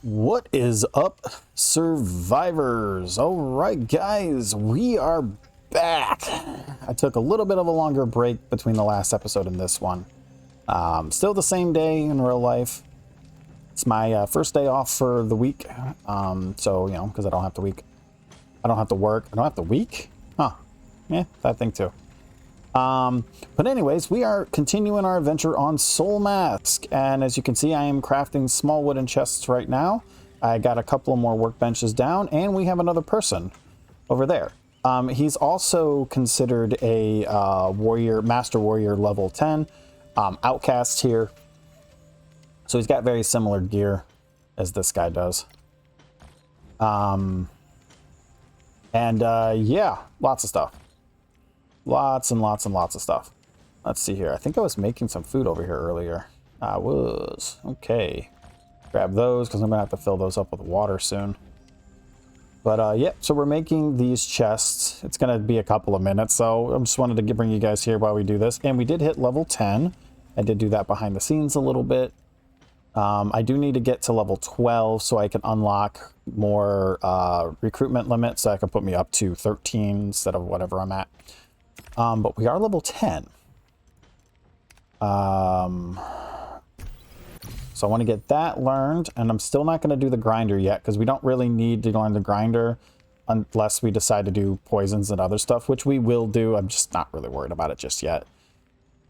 What is up, survivors? All right, guys, we are back. I took a little bit of a longer break between the last episode and this one. Still the same day in real life. It's my first day off for the week. So, you know, because I don't have to work. I don't have to week? Huh. Yeah, that thing too. But anyways, we are continuing our adventure on Soulmask, and as you can see, I am crafting small wooden chests right now. I got a couple more workbenches down, and we have another person over there. He's also considered a master warrior level 10, outcast here. So he's got very similar gear as this guy does. Yeah, lots of stuff. Lots and lots and lots of stuff. Let's see here. I think I was making some food over here earlier. I was. Okay. Grab those because I'm going to have to fill those up with water soon. But yeah, so we're making these chests. It's going to be a couple of minutes, so I just wanted to bring you guys here while we do this. And we did hit level 10. I did do that behind the scenes a little bit. I do need to get to level 12 so I can unlock more recruitment limits, so I can put me up to 13 instead of whatever I'm at. But we are level 10. So I want to get that learned, and I'm still not going to do the grinder yet because we don't really need to learn the grinder unless we decide to do poisons and other stuff, which we will do. I'm just not really worried about it just yet.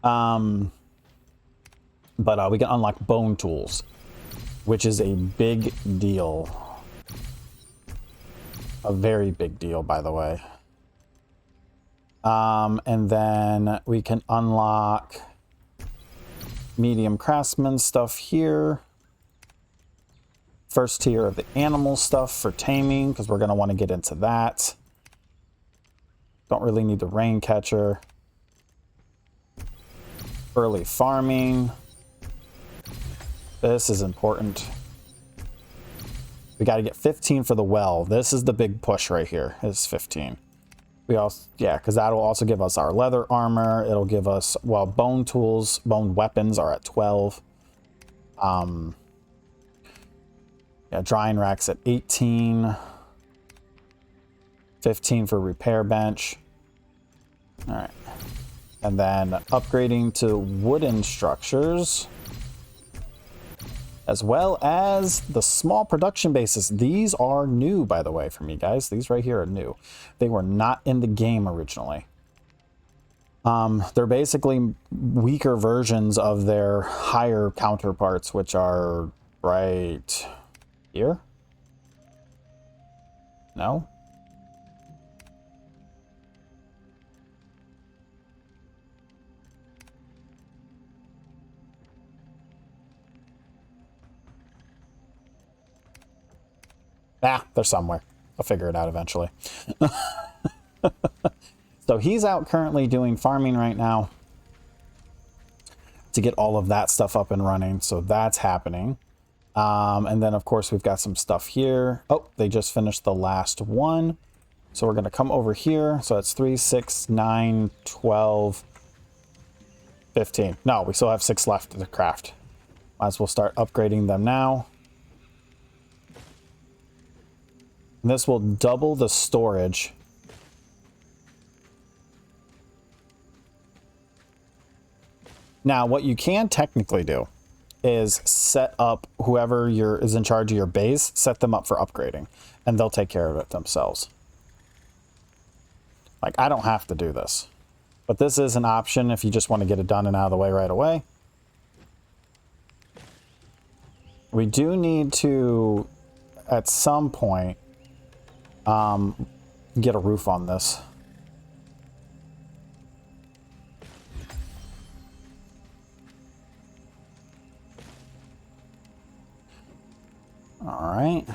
But we can unlock bone tools, which is a big deal. A very big deal, by the way. And then we can unlock medium craftsman stuff here. First tier of the animal stuff for taming, because we're going to want to get into that. Don't really need the rain catcher. Early farming. This is important. We got to get 15 for the well. This is the big push right here, is 15. We also, yeah, because that'll also give us our leather armor. It'll give us, well, bone tools, bone weapons are at 12. Yeah, drying racks at 18. 15 for repair bench. All right. And then upgrading to wooden structures, as well as the small production bases. These are new, by the way, for me, guys. These right here are new. They were not in the game originally. They're basically weaker versions of their higher counterparts, which are right here. No? Ah, they're somewhere. I'll figure it out eventually. So he's out currently doing farming right now to get all of that stuff up and running. So that's happening. And then, of course, we've got some stuff here. Oh, they just finished the last one. So we're going to come over here. So that's 3, 6, 9, 12, 15. No, we still have 6 left to craft. Might as well start upgrading them now. And this will double the storage. Now, what you can technically do is set up whoever is in charge of your base, set them up for upgrading, and they'll take care of it themselves. Like, I don't have to do this, but this is an option if you just want to get it done and out of the way right away. We do need to, at some point, get a roof on this. All right.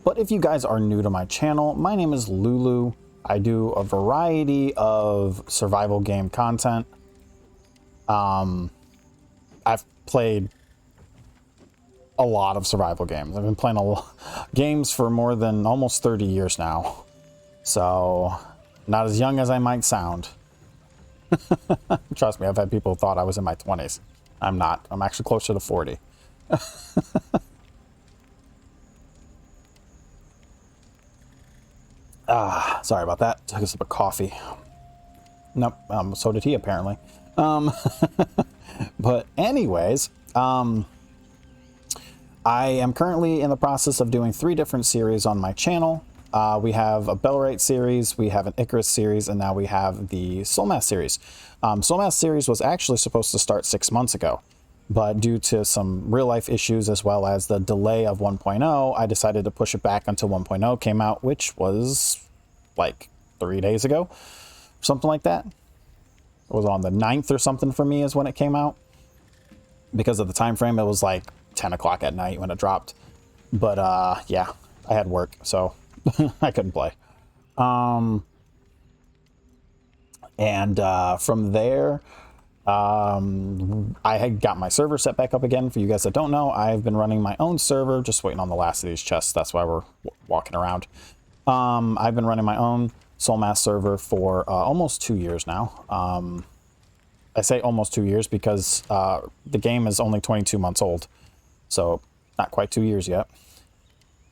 But if you guys are new to my channel, my name is Lulu. I do a variety of survival game content. I've played a lot of survival games. I've been playing games for more than almost 30 years now. So, not as young as I might sound. Trust me, I've had people who thought I was in my 20s. I'm not. I'm actually closer to 40. Sorry about that. Took a sip of coffee. Nope. So did he, apparently. Um, but anyways, I am currently in the process of doing 3 different series on my channel. We have a Bellrite series, we have an Icarus series, and now we have the Soulmask series. Soulmask series was actually supposed to start 6 months ago, but due to some real life issues as well as the delay of 1.0, I decided to push it back until 1.0 came out, which was like 3 days ago, something like that. It was on the 9th or something for me is when it came out. Because of the time frame, it was like 10 o'clock at night when it dropped. But yeah, I had work, so I couldn't play. From there, I had got my server set back up again. For you guys that don't know, I've been running my own server, just waiting on the last of these chests. That's why we're walking around. I've been running my own Soulmask server for almost 2 years now. I say almost 2 years because the game is only 22 months old, so not quite 2 years yet.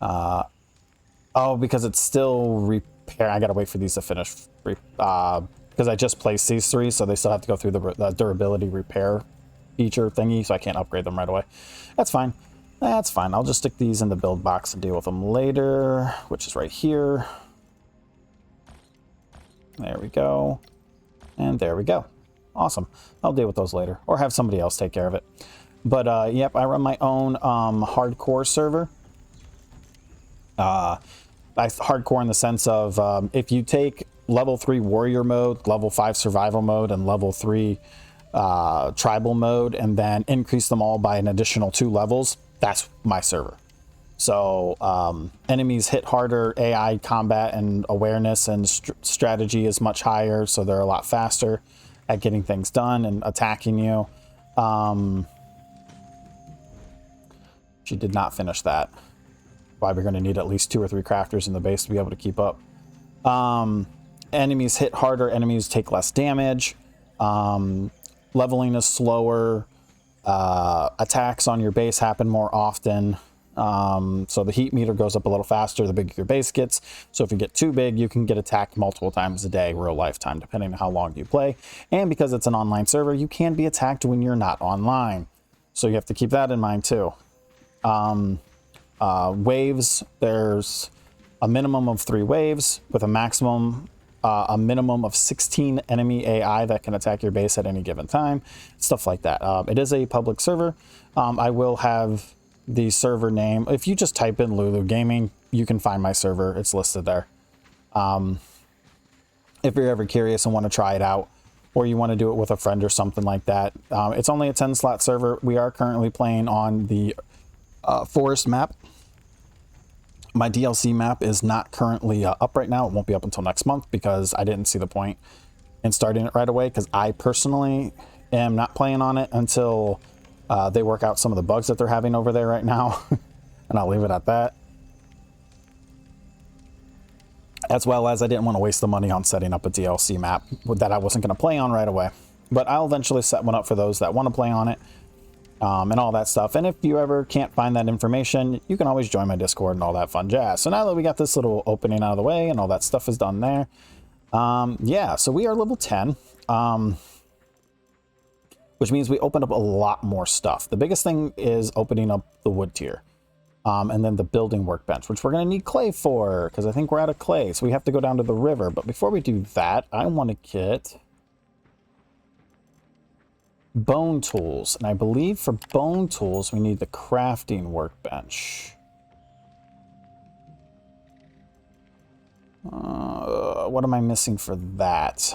Oh, because it's still repair. I gotta wait for these to finish because I just placed these 3, so they still have to go through the durability repair feature thingy, so I can't upgrade them right away. That's fine. That's fine. I'll just stick these in the build box and deal with them later, which is right here. There we go. And there we go. Awesome. I'll deal with those later, or have somebody else take care of it. But yep, I run my own hardcore server. Hardcore in the sense of if you take level 3 warrior mode, level 5 survival mode, and level 3 tribal mode, and then increase them all by an additional 2 levels, that's my server. So enemies hit harder, AI combat and awareness and strategy is much higher, so they're a lot faster at getting things done and attacking you. She did not finish that. Why we're going to need at least 2 or 3 crafters in the base to be able to keep up. Enemies hit harder, enemies take less damage. Leveling is slower. Attacks on your base happen more often. So the heat meter goes up a little faster the bigger your base gets. So if you get too big, you can get attacked multiple times a day, real lifetime, depending on how long you play. And because it's an online server, you can be attacked when you're not online. So you have to keep that in mind too. Waves, there's a minimum of 3 waves with a minimum of 16 enemy AI that can attack your base at any given time, stuff like that. It is a public server. I will have the server name. If you just type in Lulu Gaming, you can find my server. It's listed there. If you're ever curious and want to try it out, or you want to do it with a friend or something like that. It's only a 10-slot server. We are currently playing on the forest map. My DLC map is not currently up right now. It won't be up until next month because I didn't see the point in starting it right away, because I personally am not playing on it until they work out some of the bugs that they're having over there right now. And I'll leave it at that. As well as I didn't want to waste the money on setting up a DLC map that I wasn't going to play on right away. But I'll eventually set one up for those that want to play on it. And all that stuff. And if you ever can't find that information, you can always join my Discord and all that fun jazz. So now that we got this little opening out of the way and all that stuff is done there, yeah, so we are level 10, which means we opened up a lot more stuff. The biggest thing is opening up the wood tier, and then the building workbench, which we're going to need clay for, because I think we're out of clay, so we have to go down to the river. But before we do that, I want to get bone tools, and I believe for bone tools we need the crafting workbench. What am I missing for that?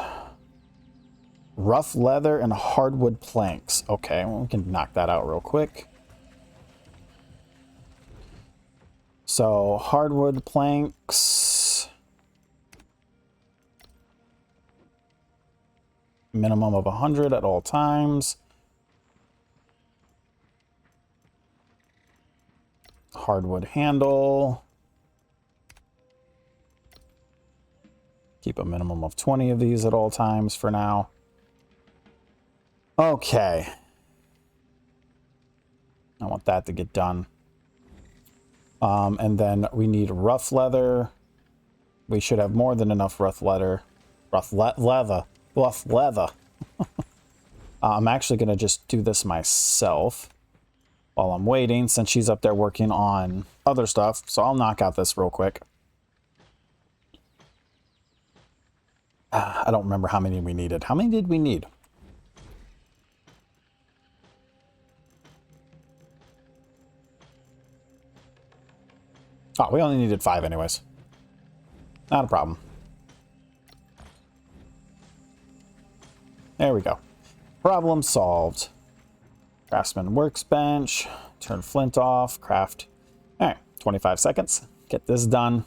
Rough leather and hardwood planks. Okay, well, we can knock that out real quick. So hardwood planks, minimum of 100 at all times. Hardwood handle. Keep a minimum of 20 of these at all times for now. Okay. I want that to get done. And then we need rough leather We should have more than enough rough leather. I'm actually going to just do this myself while I'm waiting, since she's up there working on other stuff. So I'll knock out this real quick. I don't remember how many we needed. How many did we need? Oh, we only needed 5 anyways. Not a problem. There we go. Problem solved. Craftsman workbench. Turn flint off. Craft. Alright, 25 seconds. Get this done.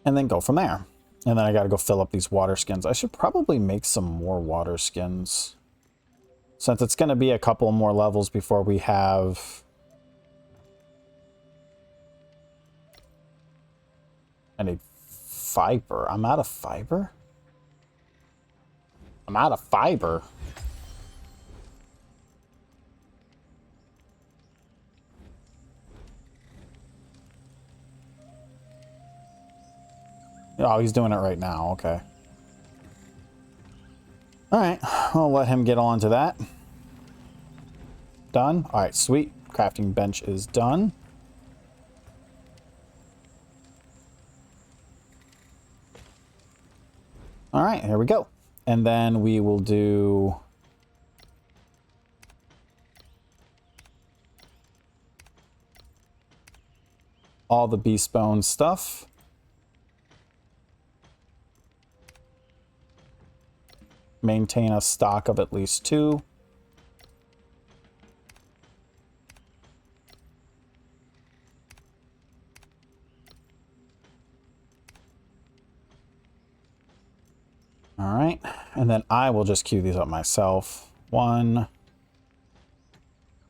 And then go from there. And then I gotta go fill up these water skins. I should probably make some more water skins, since it's gonna be a couple more levels before we have... I need fiber. I'm out of fiber? I'm out of fiber. Oh, he's doing it right now. Okay. Alright. I'll let him get on to that. Done. Alright, sweet. Crafting bench is done. Alright, here we go. And then we will do... all the beast bone stuff. Maintain a stock of at least 2. All right, and then I will just queue these up myself. 1,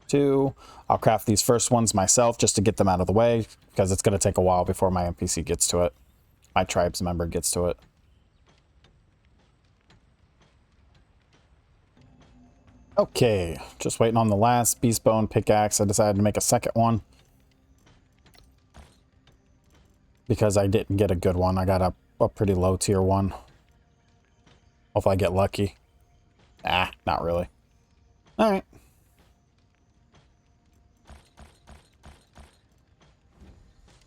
2. I'll craft these first ones myself just to get them out of the way, because it's going to take a while before my NPC gets to it. My tribes member gets to it. Okay, just waiting on the last beast bone pickaxe. I decided to make a second one because I didn't get a good one. I got a pretty low tier one. Hopefully I get lucky. Ah, not really. All right.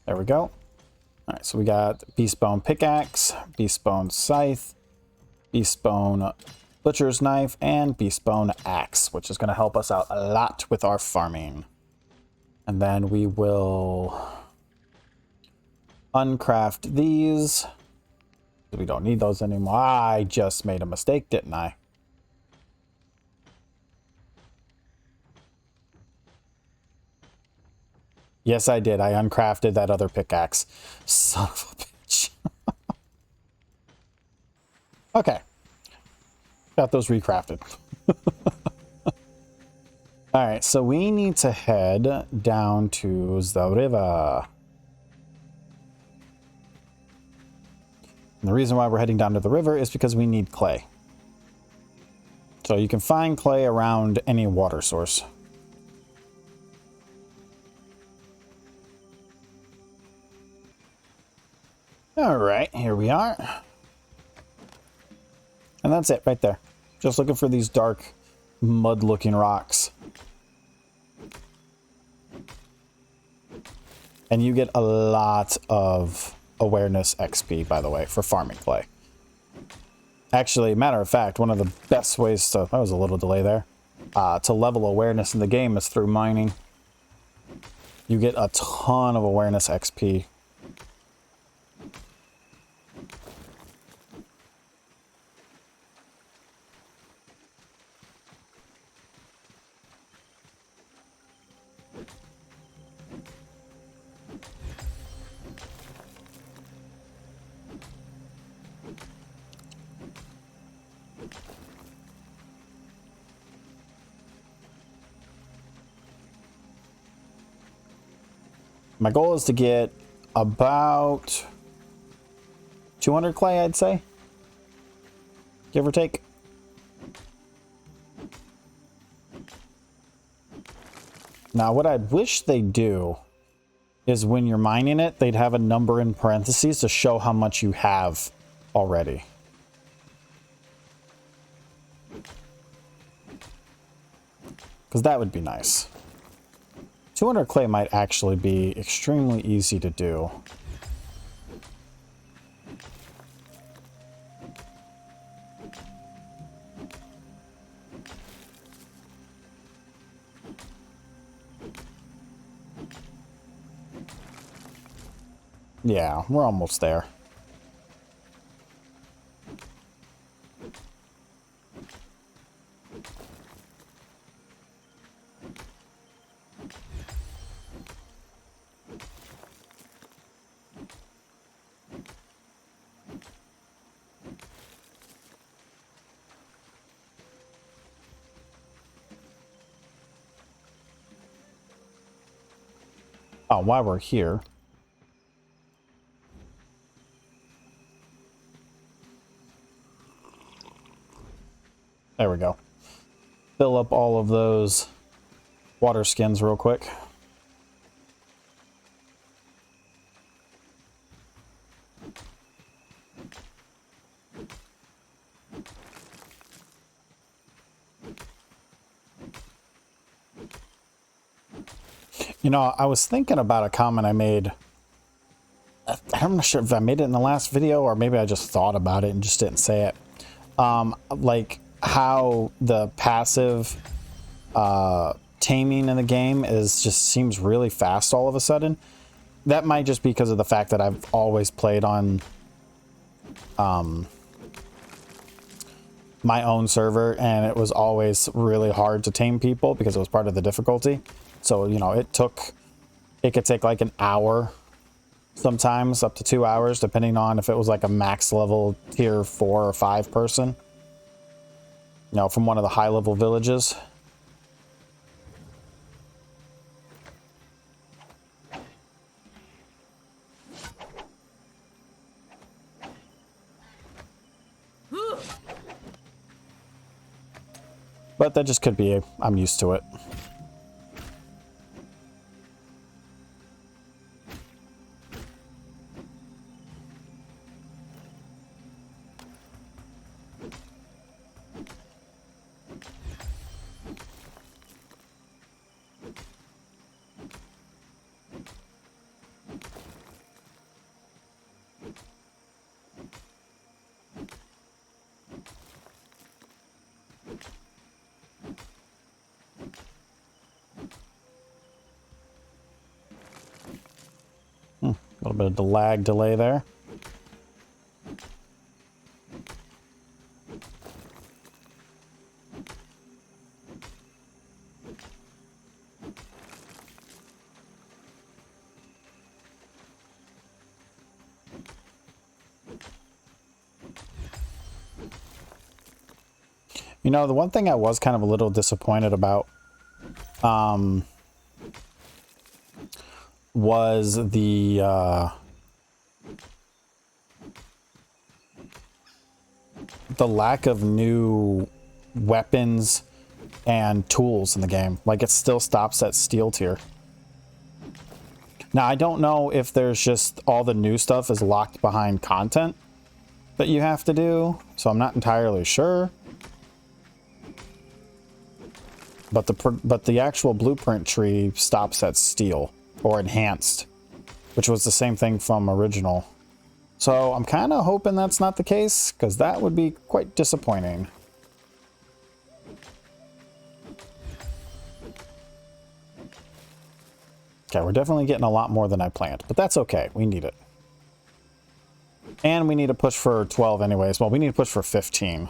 There we go. All right, so we got beast bone pickaxe, beast bone scythe, beast bone butcher's knife, and beast bone axe, which is going to help us out a lot with our farming. And then we will uncraft these. We don't need those anymore. I just made a mistake, didn't I? Yes, I did. I uncrafted that other pickaxe. Son of a bitch. Okay. Got those recrafted. Alright, so we need to head down to the river. And the reason why we're heading down to the river is because we need clay. So you can find clay around any water source. Alright, here we are. And that's it right there. Just looking for these dark, mud-looking rocks. And you get a lot of awareness XP, by the way, for farming clay. Actually, matter of fact, one of the best ways to... That was a little delay there. To level awareness in the game is through mining. You get a ton of awareness XP. My goal is to get about 200 clay, I'd say. Give or take. Now, what I wish they do is when you're mining it, they'd have a number in parentheses to show how much you have already. Because that would be nice. 200 clay might actually be extremely easy to do. Yeah, we're almost there. Oh, while we're here, there we go. Fill up all of those water skins real quick. You know, I was thinking about a comment I made. I'm not sure if I made it in the last video or maybe I just thought about it and just didn't say it. Like how the passive taming in the game just seems really fast all of a sudden. That might just be because of the fact that I've always played on my own server and it was always really hard to tame people because it was part of the difficulty. So, you know, it could take like an hour, sometimes up to 2 hours, depending on if it was like a max level tier 4 or 5 person, you know, from one of the high level villages. But that just could be, I'm used to it. A little bit of the lag delay there. You know, the one thing I was kind of a little disappointed about was the lack of new weapons and tools in the game. Like, it still stops at steel tier. Now, I don't know if there's just all the new stuff is locked behind content that you have to do, so I'm not entirely sure. But the actual blueprint tree stops at steel or enhanced, which was the same thing from original. So I'm kind of hoping that's not the case, because that would be quite disappointing. Okay, we're definitely getting a lot more than I planned, but that's okay. We need it. And we need to push for 12 anyways. Well, we need to push for 15.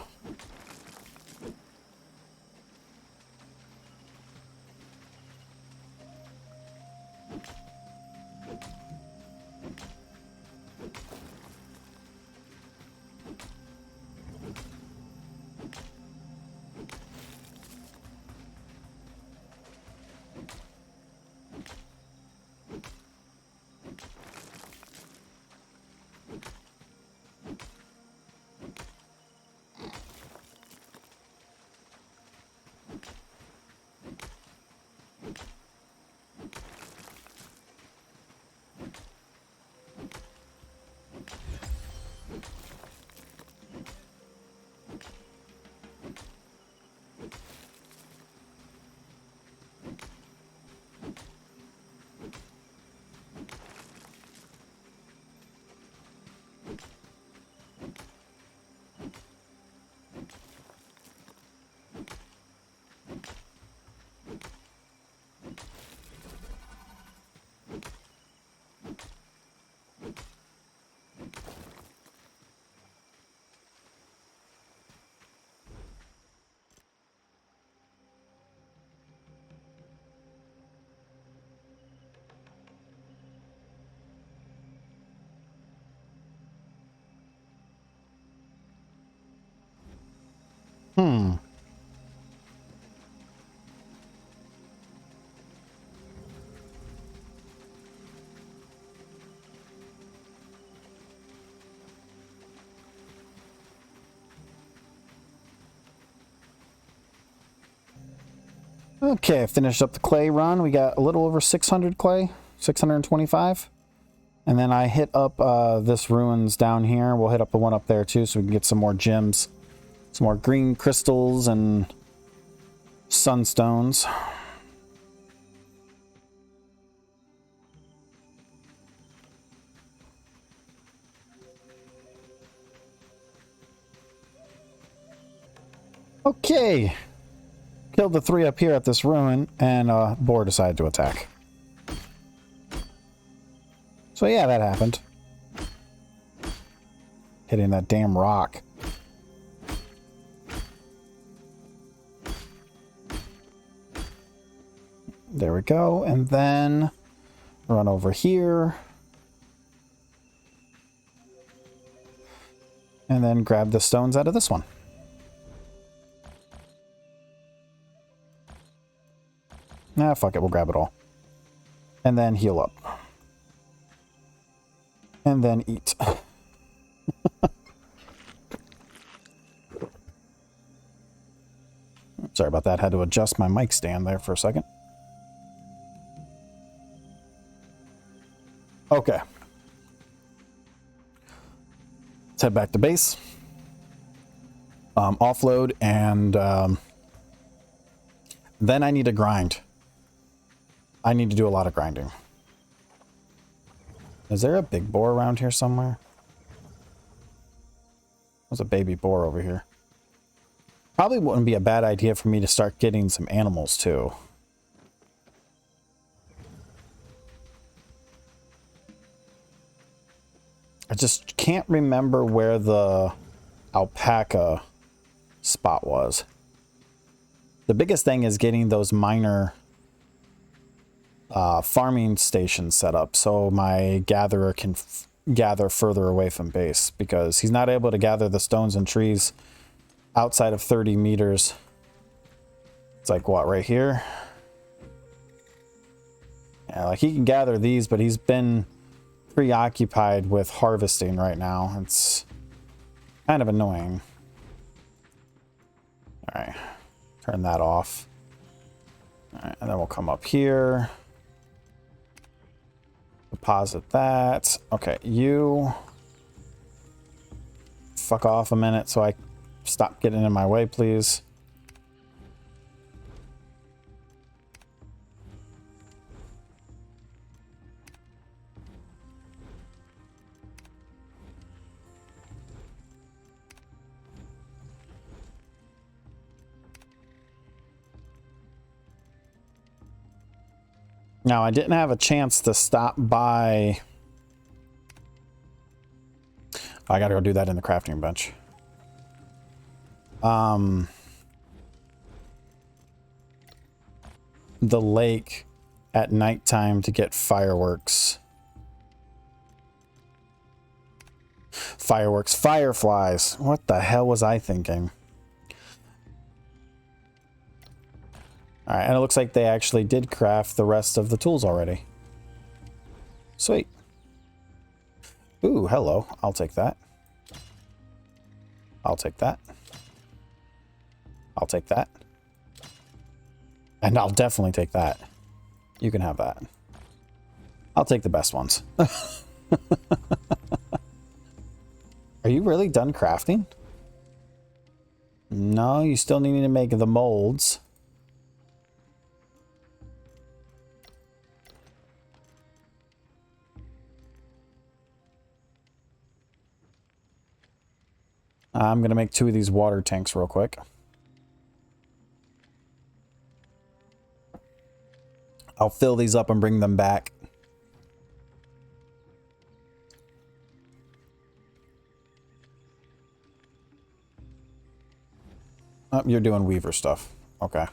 Hmm. Okay, I finished up the clay run. We got a little over 600 clay, 625. And then I hit up this ruins down here. We'll hit up the one up there too so we can get some more gems. Some more green crystals and sunstones. Okay. Killed the 3 up here at this ruin, and boar decided to attack. So yeah, that happened. Hitting that damn rock. There we go, and then run over here. And then grab the stones out of this one. Nah, fuck it, we'll grab it all. And then heal up. And then eat. Sorry about that, had to adjust my mic stand there for a second. Okay. Let's head back to base. Offload, and then I need to grind. I need to do a lot of grinding. Is there a big boar around here somewhere? There's a baby boar over here. Probably wouldn't be a bad idea for me to start getting some animals too. I just can't remember where the alpaca spot was. The biggest thing is getting those minor farming stations set up so my gatherer can gather further away from base, because he's not able to gather the stones and trees outside of 30 meters. It's like, what, right here? Yeah, like he can gather these, but he's been preoccupied with harvesting right now. It's kind of annoying. All right, turn that off. All right, and then we'll come up here. Deposit that. Okay, you fuck off a minute so I stop getting in my way, please. Now, I didn't have a chance to stop by. I gotta go do that in the crafting bench. The lake at nighttime to get fireworks. Fireworks, fireflies. What the hell was I thinking? All right, and it looks like they actually did craft the rest of the tools already. Sweet. Ooh, hello. I'll take that. I'll take that. I'll take that. And I'll definitely take that. You can have that. I'll take the best ones. Are you really done crafting? No, you still need to make the molds. I'm going to make 2 of these water tanks real quick. I'll fill these up and bring them back. Oh, you're doing weaver stuff. Okay.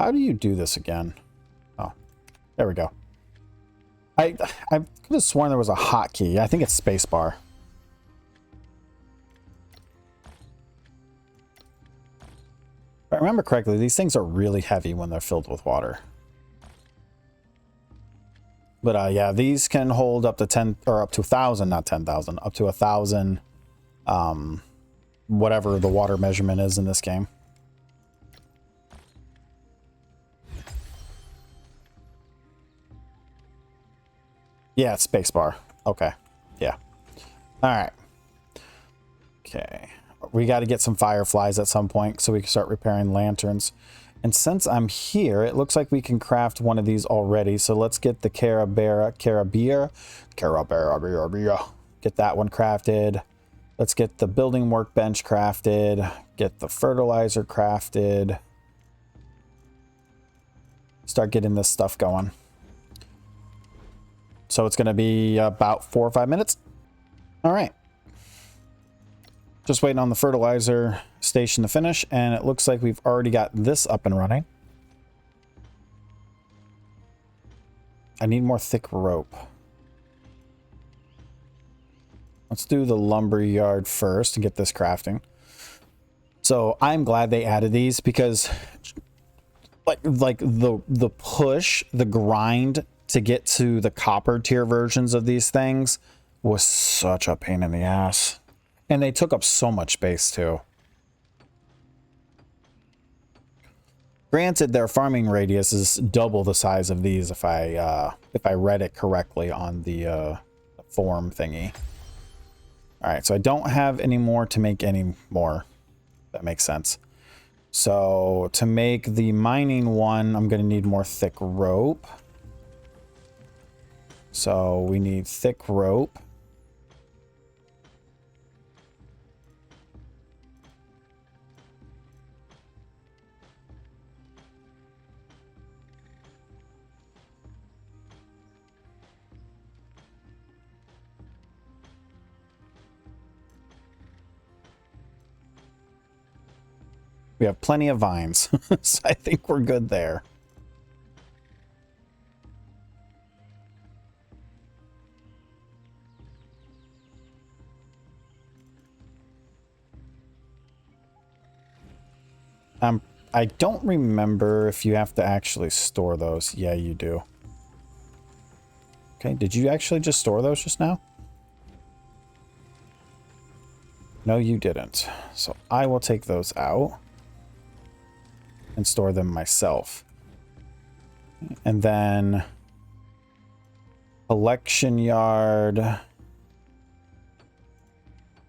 how do you do this again? Oh, there we go. I could have sworn there was a hotkey. I think it's spacebar. If I remember correctly, these things are really heavy when they're filled with water. But yeah, these can hold up to 10 or up to 1,000, not 10,000, up to 1,000, whatever the water measurement is in this game. Yeah, it's spacebar. Okay. Yeah. All right. Okay. We got to get some fireflies at some point so we can start repairing lanterns. And since I'm here, it looks like we can craft one of these already. So let's get the carabera. Get that one crafted. Let's get the building workbench crafted. Get the fertilizer crafted. Start getting this stuff going. So it's going to be about 4 or 5 minutes. All right. Just waiting on the fertilizer station to finish, and it looks like we've already got this up and running. I need more thick rope. Let's do the lumber yard first and get this crafting. So I'm glad they added these because like the push, the grind to get to the copper tier versions of these things was such a pain in the ass. And they took up so much space too. Granted, their farming radius is double the size of these if I read it correctly on the form thingy. All right, so I don't have any more to make any more. That makes sense. So to make the mining one, I'm going to need more thick rope. So we need thick rope. We have plenty of vines, so I think we're good there. I don't remember if you have to actually store those. Yeah, you do. Okay, did you actually just store those just now? No, you didn't. So I will take those out and store them myself. And then collection yard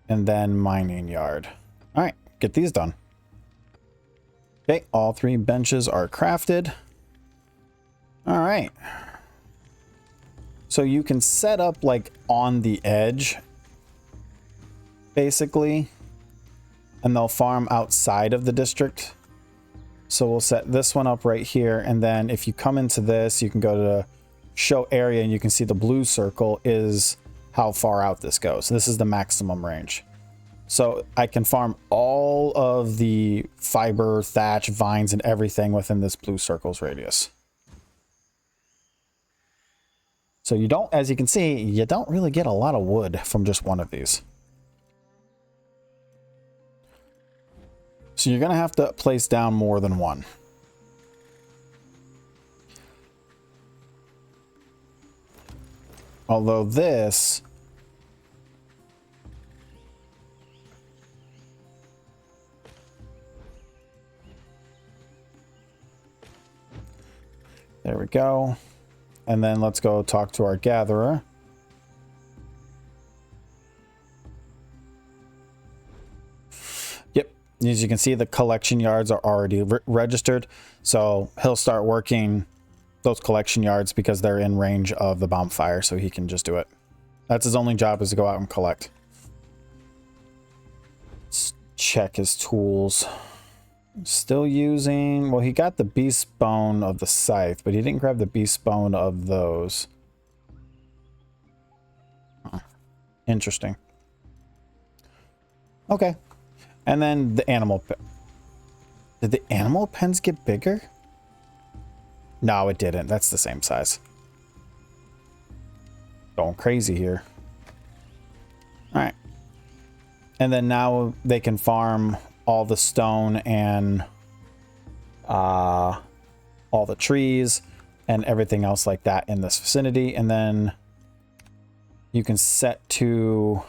and then mining yard. All right, get these done. Okay, all 3 benches are crafted. All right. So you can set up like on the edge, basically, and they'll farm outside of the district. So we'll set this one up right here. And then if you come into this, you can go to show area and you can see the blue circle is how far out this goes. This is the maximum range. So I can farm all of the fiber, thatch, vines, and everything within this blue circle's radius. So you don't, as you can see, you don't really get a lot of wood from just one of these. So you're going to have to place down more than one. Although this... There we go. And then let's go talk to our gatherer. Yep. As you can see, the collection yards are already registered. So he'll start working those collection yards because they're in range of the bonfire. So he can just do it. That's his only job, is to go out and collect. Let's check his tools. Still using, well, he got the beast bone of the scythe, but he didn't grab the beast bone of those. Huh. Interesting. Okay. And then the animal pen. Did the animal pens get bigger? No, it didn't. That's the same size. Going crazy here. All right. And then now they can farm all the stone and all the trees and everything else like that in this vicinity. And then you can set to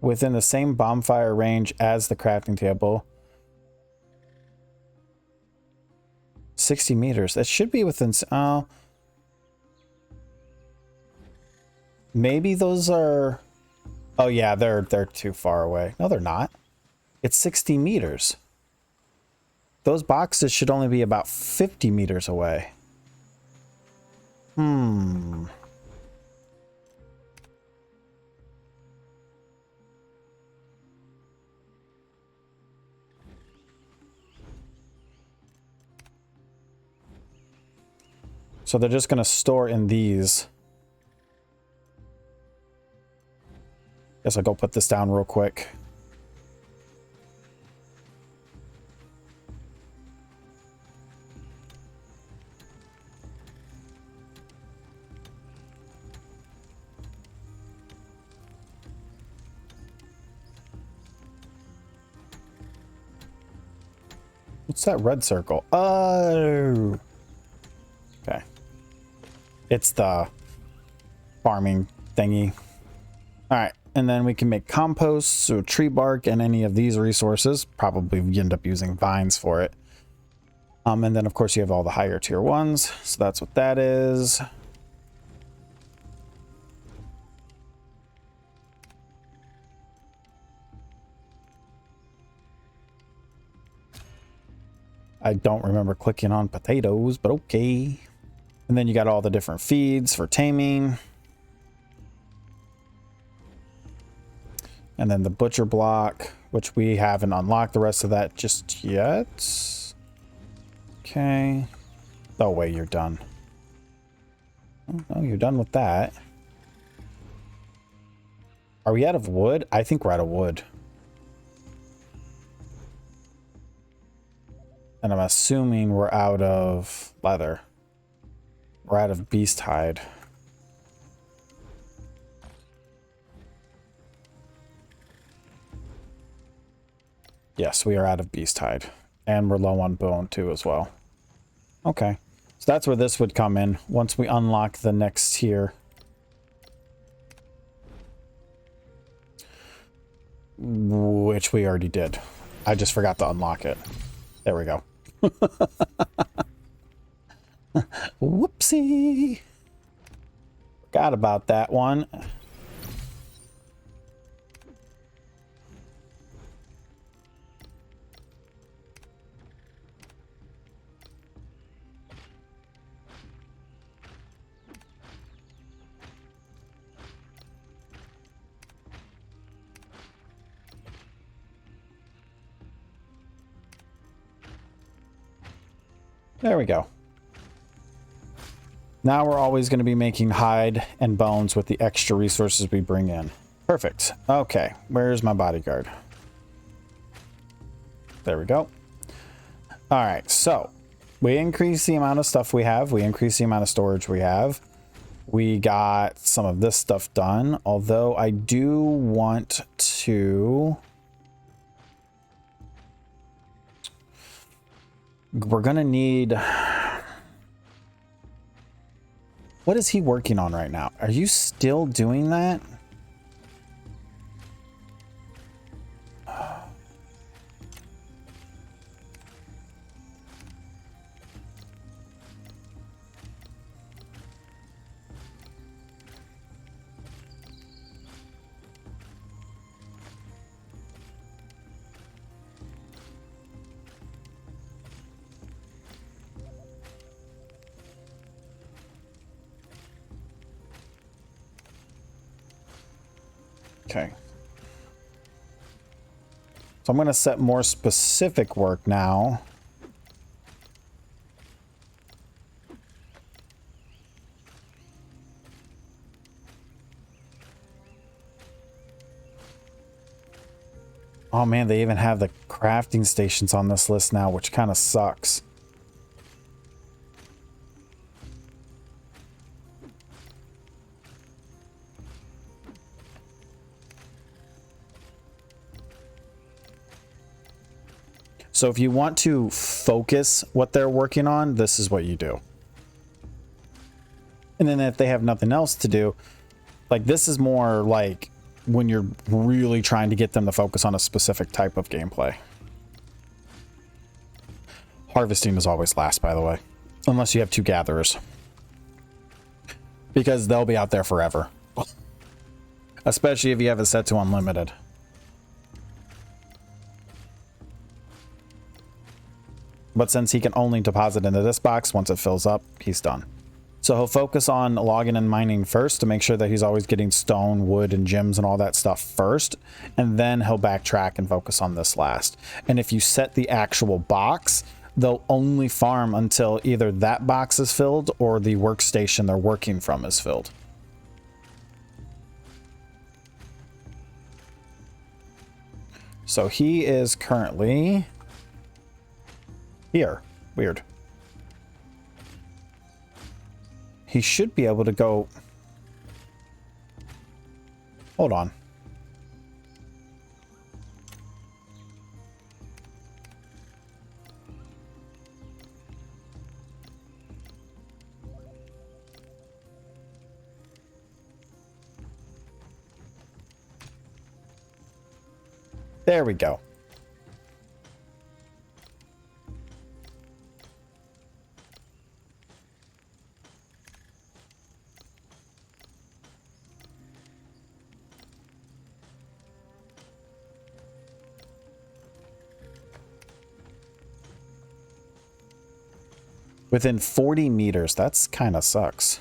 within the same bonfire range as the crafting table. 60 meters. That should be within... maybe those are... Oh, yeah, they're too far away. No, they're not. It's 60 meters. Those boxes should only be about 50 meters away. So they're just going to store in these. Guess I'll go put this down real quick. What's that red circle? Oh. Okay. It's the farming thingy. All right. And then we can make compost, so tree bark, and any of these resources. Probably we end up using vines for it. And then, of course, you have all the higher tier ones. So that's what that is. I don't remember clicking on potatoes, but okay. And then you got all the different feeds for taming. And then the butcher block, which we haven't unlocked the rest of that just yet. Okay. Oh, wait, you're done. Oh, you're done with that. Are we out of wood? I think we're out of wood. And I'm assuming we're out of leather. We're out of beast hide. Yes, we are out of beast hide. And we're low on bone too as well. Okay. So that's where this would come in once we unlock the next tier. Which we already did. I just forgot to unlock it. There we go. Whoopsie. Forgot about that one. There we go. Now we're always going to be making hide and bones with the extra resources we bring in. Perfect. Okay, where's my bodyguard? There we go. All right, so we increase the amount of stuff we have. We increase the amount of storage we have. We got some of this stuff done, although I do want to... We're going to need... What is he working on right now? Are you still doing that? Okay. So I'm going to set more specific work now. Oh man, they even have the crafting stations on this list now, which kind of sucks. So if you want to focus what they're working on, this is what you do. And then if they have nothing else to do, like this is more like when you're really trying to get them to focus on a specific type of gameplay. Harvesting is always last, by the way, unless you have 2 gatherers, because they'll be out there forever, especially if you have it set to unlimited. But since he can only deposit into this box, once it fills up, he's done. So he'll focus on logging and mining first to make sure that he's always getting stone, wood, and gems and all that stuff first. And then he'll backtrack and focus on this last. And if you set the actual box, they'll only farm until either that box is filled or the workstation they're working from is filled. So he is currently here. Weird. He should be able to go... Hold on. There we go. Within 40 meters. That's kind of sucks.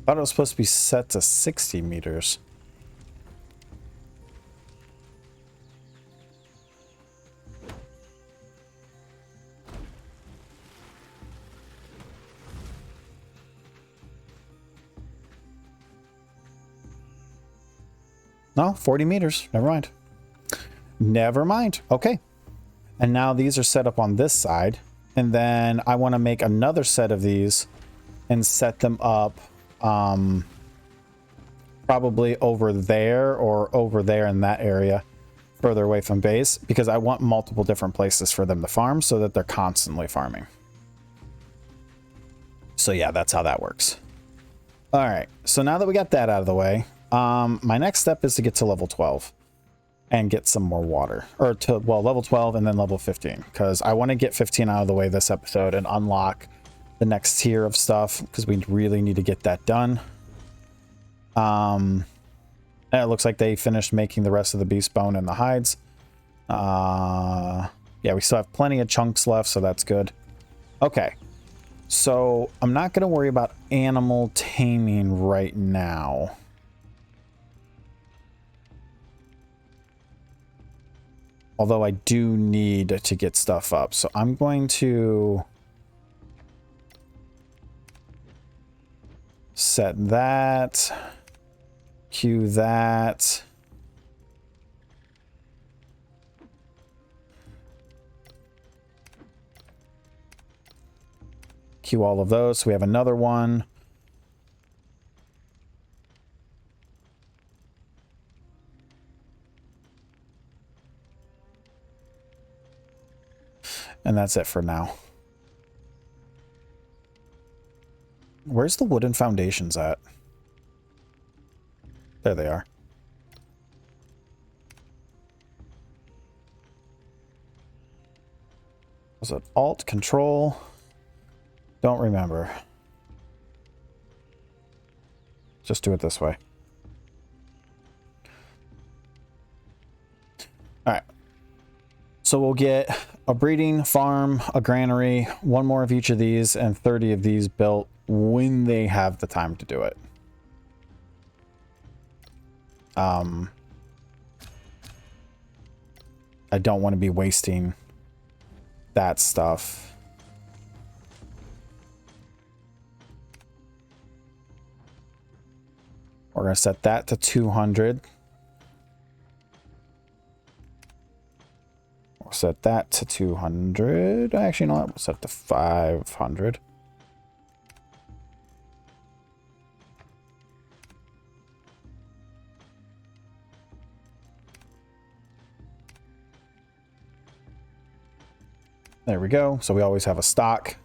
Thought it was supposed to be set to 60 meters. No, 40 meters. Never mind. Never mind. Okay. And now these are set up on this side. And then I want to make another set of these and set them up probably over there or over there in that area further away from base, because I want multiple different places for them to farm so that they're constantly farming. So yeah, that's how that works. All right. So now that we got that out of the way, my next step is to get to level 12. And get some more water, or to, well, level 12 and then level 15, because I want to get 15 out of the way this episode and unlock the next tier of stuff, because we really need to get that done. And it looks like they finished making the rest of the beast bone and the hides. Yeah, we still have plenty of chunks left, so that's good. Okay, so I'm not going to worry about animal taming right now. Although I do need to get stuff up. So I'm going to set that, queue that. Queue all of those. So we have another one. And that's it for now. Where's the wooden foundations at? There they are. Was it Alt, Control? Don't remember. Just do it this way. All right. So we'll get a breeding farm, a granary, one more of each of these, and 30 of these built when they have the time to do it. I don't want to be wasting that stuff. We're going to set that to 200. set that to 200. Actually, no, we'll set to 500. There we go. So we always have a stock.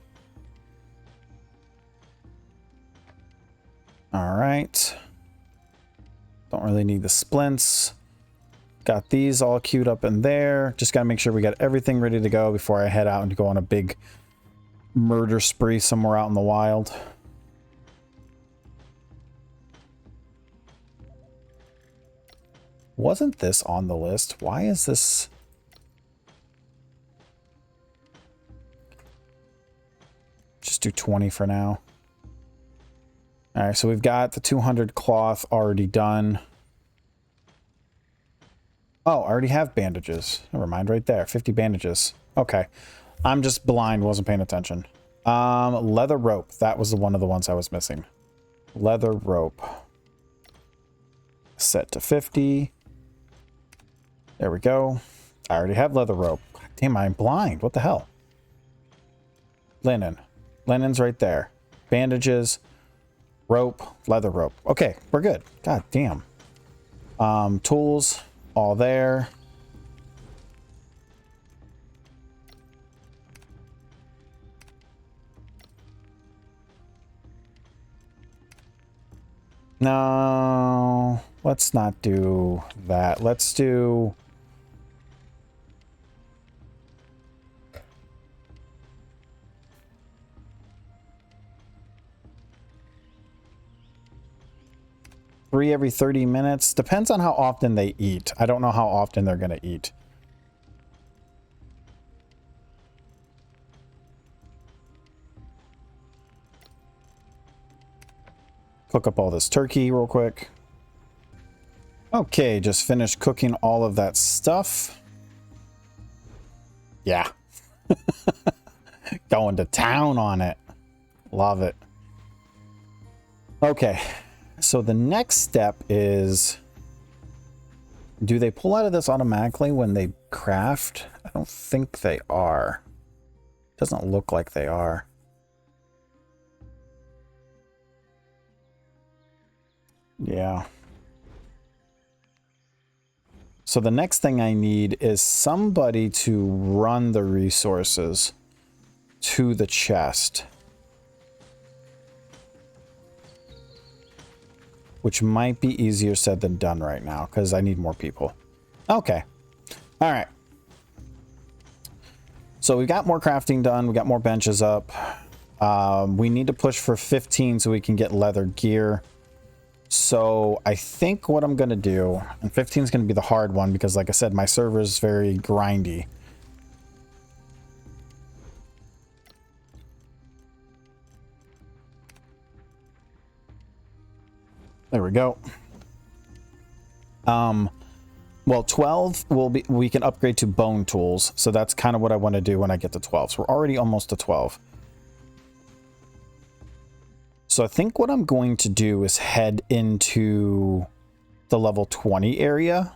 All right. Don't really need the splints. Got these all queued up in there. Just got to make sure we got everything ready to go before I head out and go on a big murder spree somewhere out in the wild. Wasn't this on the list? Why is this? Just do 20 for now. All right, so we've got the 200 cloth already done. Oh, I already have bandages. Never mind, right there. 50 bandages. Okay. I'm just blind, wasn't paying attention. Leather rope. That was one of the ones I was missing. Leather rope. Set to 50. There we go. I already have leather rope. God damn, I'm blind. What the hell? Linen. Linen's right there. Bandages. Rope. Leather rope. Okay, we're good. God damn. Tools. All there. No, let's not do that. Let's do... three every 30 minutes. Depends on how often they eat. I don't know how often they're going to eat. Cook up all this turkey real quick. Okay, just finished cooking all of that stuff. Yeah. Going to town on it. Love it. Okay. So the next step is, do they pull out of this automatically when they craft? I don't think they are. Doesn't look like they are. Yeah. So the next thing I need is somebody to run the resources to the chest. Which might be easier said than done right now, because I need more people. Okay. All right. So we got more crafting done. We got more benches up. We need to push for 15 so we can get leather gear. So I think what I'm going to do, and 15 is going to be the hard one, because like I said, my server is very grindy. There we go. Well, 12 will be, we can upgrade to bone tools. So that's kind of what I want to do when I get to 12. So we're already almost to 12. So I think what I'm going to do is head into the level 20 area.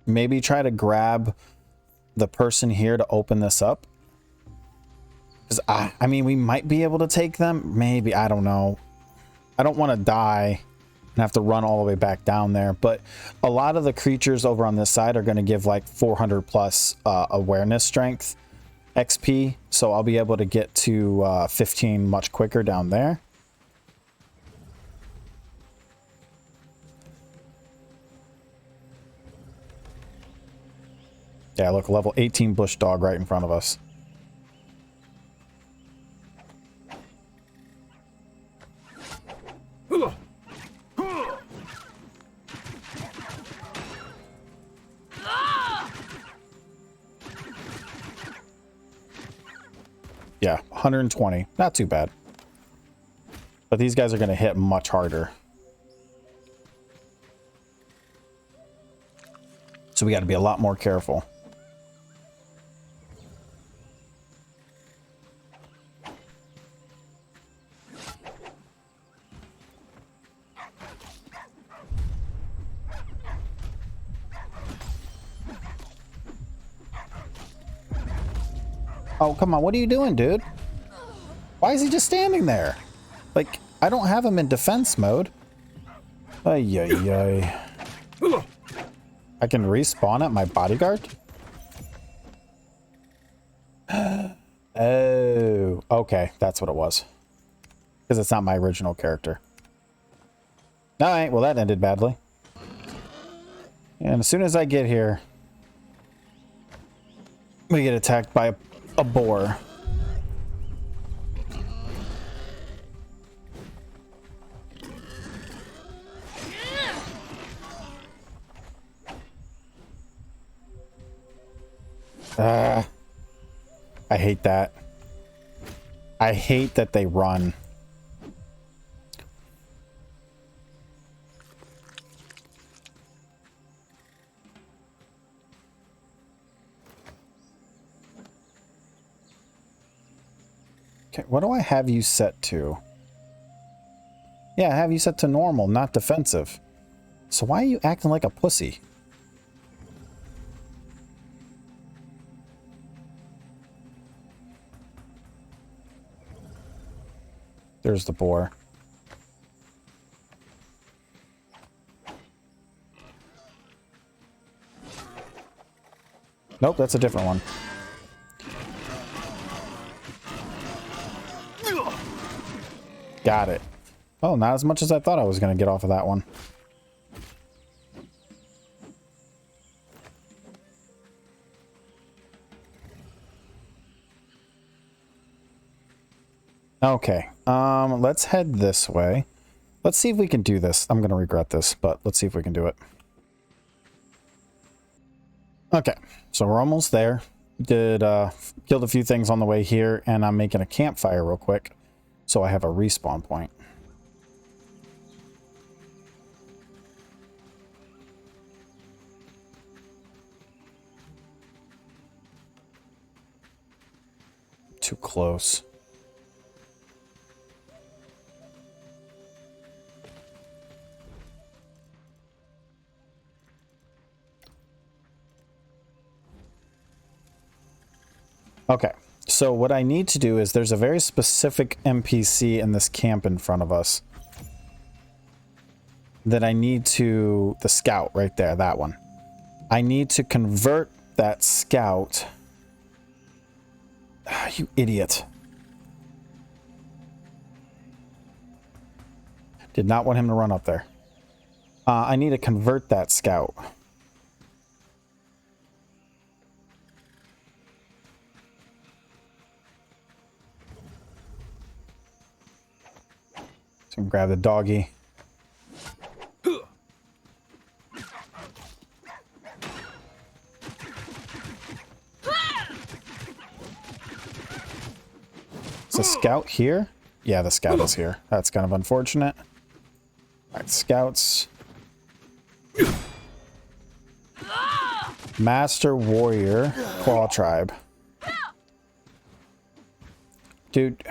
Maybe try to grab the person here to open this up. Because I mean, we might be able to take them. Maybe, I don't know. I don't want to die and have to run all the way back down there. But a lot of the creatures over on this side are going to give like 400 plus awareness strength XP. So I'll be able to get to 15 much quicker down there. Yeah, look, level 18 bush dog right in front of us. Yeah, 120. Not too bad. But these guys are going to hit much harder. So we got to be a lot more careful. Oh, come on. What are you doing, dude? Why is he just standing there? Like, I don't have him in defense mode. Ay, ay, ay. I can respawn at my bodyguard? Oh, okay. That's what it was. Because it's not my original character. Alright, well that ended badly. And as soon as I get here, we get attacked by a boar. I hate that. I hate that they run. Okay, what do I have you set to? Yeah, I have you set to normal, not defensive. So why are you acting like a pussy? There's the boar. Nope, that's a different one. Got it. Oh, not as much as I thought I was going to get off of that one. Okay, let's head this way. Let's see if we can do this. I'm going to regret this, but let's see if we can do it. Okay, so we're almost there. Killed a few things on the way here, and I'm making a campfire real quick, so I have a respawn point. Too close. Okay, so what I need to do is there's a very specific NPC in this camp in front of us that I need to... The scout right there, that one. I need to convert that scout... You idiot. Did not want him to run up there. I need to convert that scout. So grab the doggy. Is the scout here? Yeah, the scout is here. That's kind of unfortunate. Alright, scouts. Master Warrior, Claw Tribe. Dude.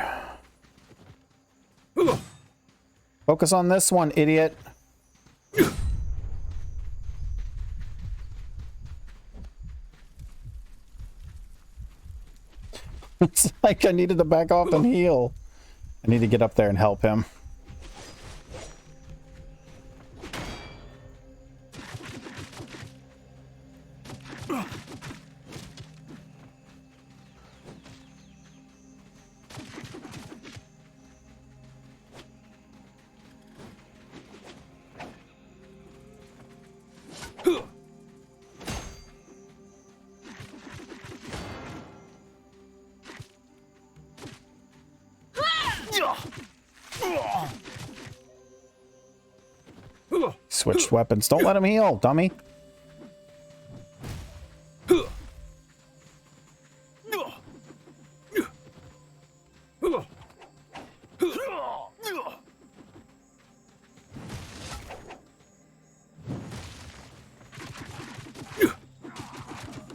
Focus on this one, idiot. It's like I needed to back off and heal. I need to get up there and help him. Switched weapons. Don't let him heal, dummy.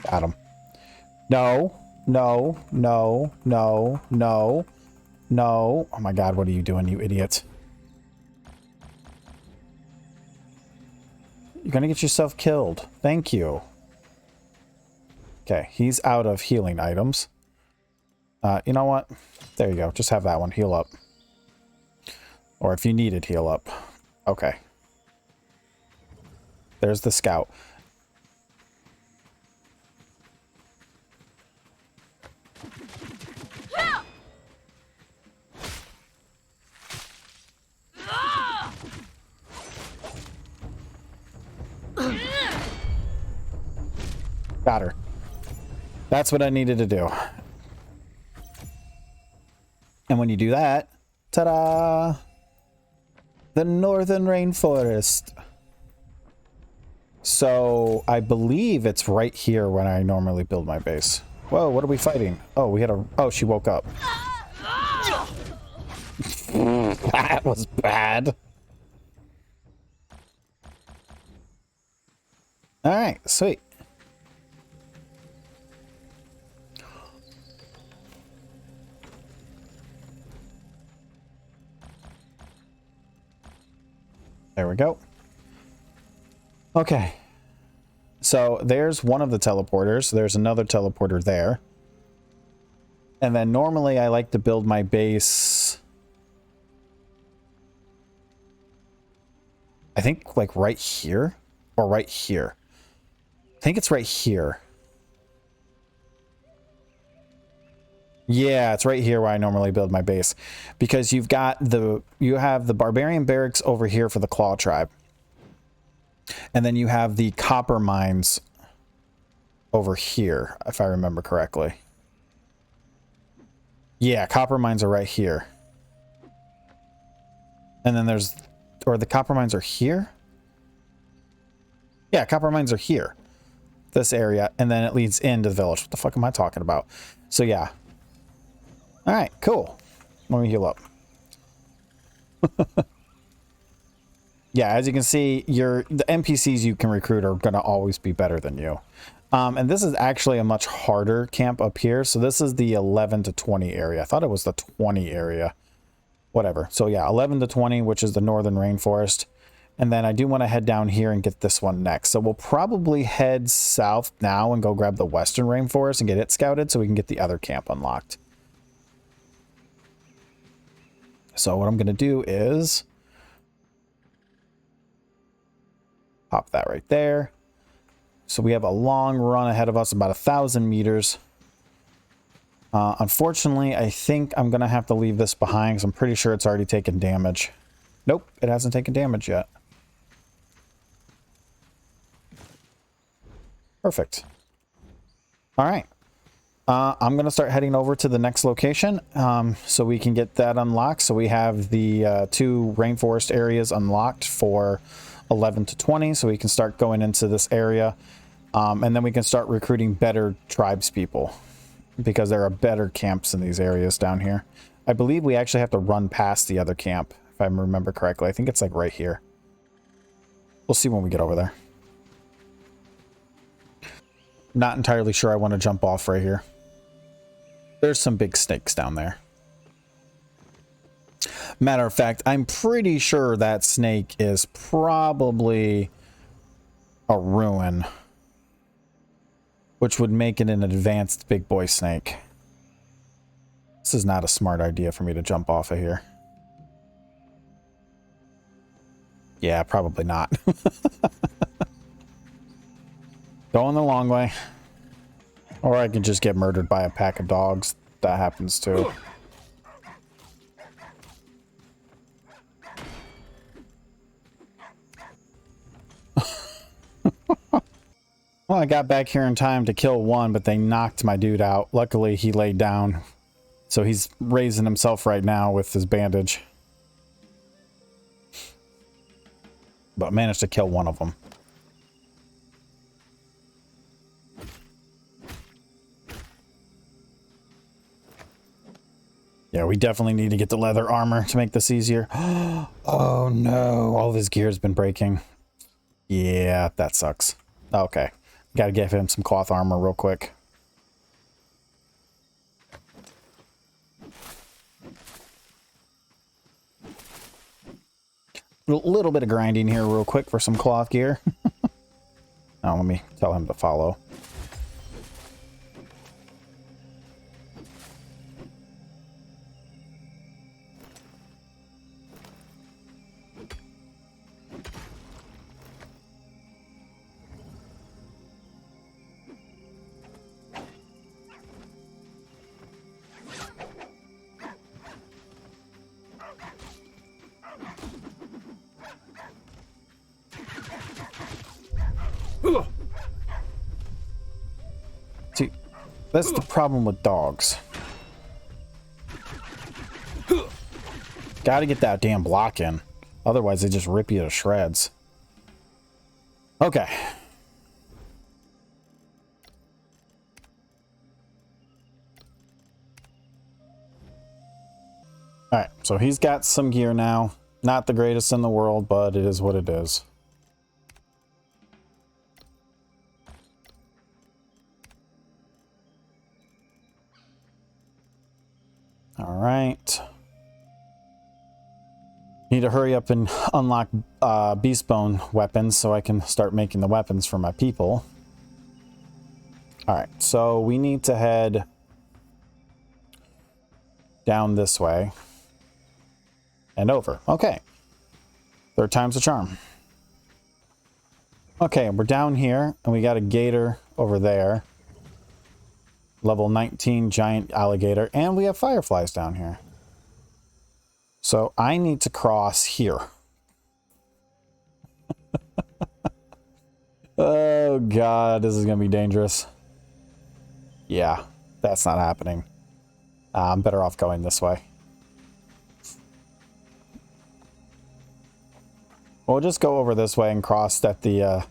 Got him. No, no, no, no, no, no. Oh my god, what are you doing, you idiot? You're gonna get yourself killed. Thank you. Okay, he's out of healing items. You know what? There you go. Just have that one heal up. Or if you need it, heal up. Okay. There's the scout. Got her. That's what I needed to do. And when you do that, ta-da! The northern rainforest. So I believe it's right here when I normally build my base. Whoa, what are we fighting? Oh, we had a... Oh, she woke up. That was bad. All right, sweet. There we go. Okay. So there's one of the teleporters. There's another teleporter there. And then normally I like to build my base... I think like right here or right here. I think it's right here. Yeah, it's right here where I normally build my base, because you have the barbarian barracks over here for the Claw tribe. And then you have the copper mines over here, if I remember correctly. Yeah, copper mines are right here. And then there's, or the copper mines are here? Yeah, copper mines are here. This area, and then it leads into the village. What the fuck am I talking about? So yeah. All right, cool. Let me heal up. Yeah, as you can see, the NPCs you can recruit are going to always be better than you. And this is actually a much harder camp up here. So this is the 11 to 20 area. I thought it was the 20 area. Whatever. So yeah, 11 to 20, which is the northern rainforest. And then I do want to head down here and get this one next. So we'll probably head south now and go grab the western rainforest and get it scouted so we can get the other camp unlocked. So what I'm going to do is pop that right there. So we have a long run ahead of us, about 1,000 meters. Unfortunately, I think I'm going to have to leave this behind because I'm pretty sure it's already taken damage. Nope, it hasn't taken damage yet. Perfect. All right. I'm going to start heading over to the next location so we can get that unlocked. So we have the 2 rainforest areas unlocked for 11 to 20. So we can start going into this area. And then we can start recruiting better tribespeople, because there are better camps in these areas down here. I believe we actually have to run past the other camp, if I remember correctly. I think it's like right here. We'll see when we get over there. Not entirely sure I want to jump off right here. There's some big snakes down there. Matter of fact, I'm pretty sure that snake is probably a ruin, which would make it an advanced big boy snake. This is not a smart idea for me to jump off of here. Yeah, probably not. Going the long way. Or I could just get murdered by a pack of dogs. That happens too. Well, I got back here in time to kill one, but they knocked my dude out. Luckily, he laid down. So he's raising himself right now with his bandage. But managed to kill one of them. Yeah, we definitely need to get the leather armor to make this easier. Oh no, all of his gear's been breaking. Yeah, that sucks. Okay, gotta give him some cloth armor real quick. A little bit of grinding here real quick for some cloth gear. Now let me tell him to follow. That's the problem with dogs. Gotta get that damn block in. Otherwise, they just rip you to shreds. Okay. Alright, so he's got some gear now. Not the greatest in the world, but it is what it is. Alright. Need to hurry up and unlock Beastbone weapons so I can start making the weapons for my people. Alright, so we need to head down this way and over. Okay. Third time's a charm. Okay, we're down here and we got a gator over there. Level 19 giant alligator, and we have fireflies down here. So I need to cross here. Oh god, this is gonna be dangerous. Yeah, that's not happening. I'm better off going this way. We'll just go over this way and cross at the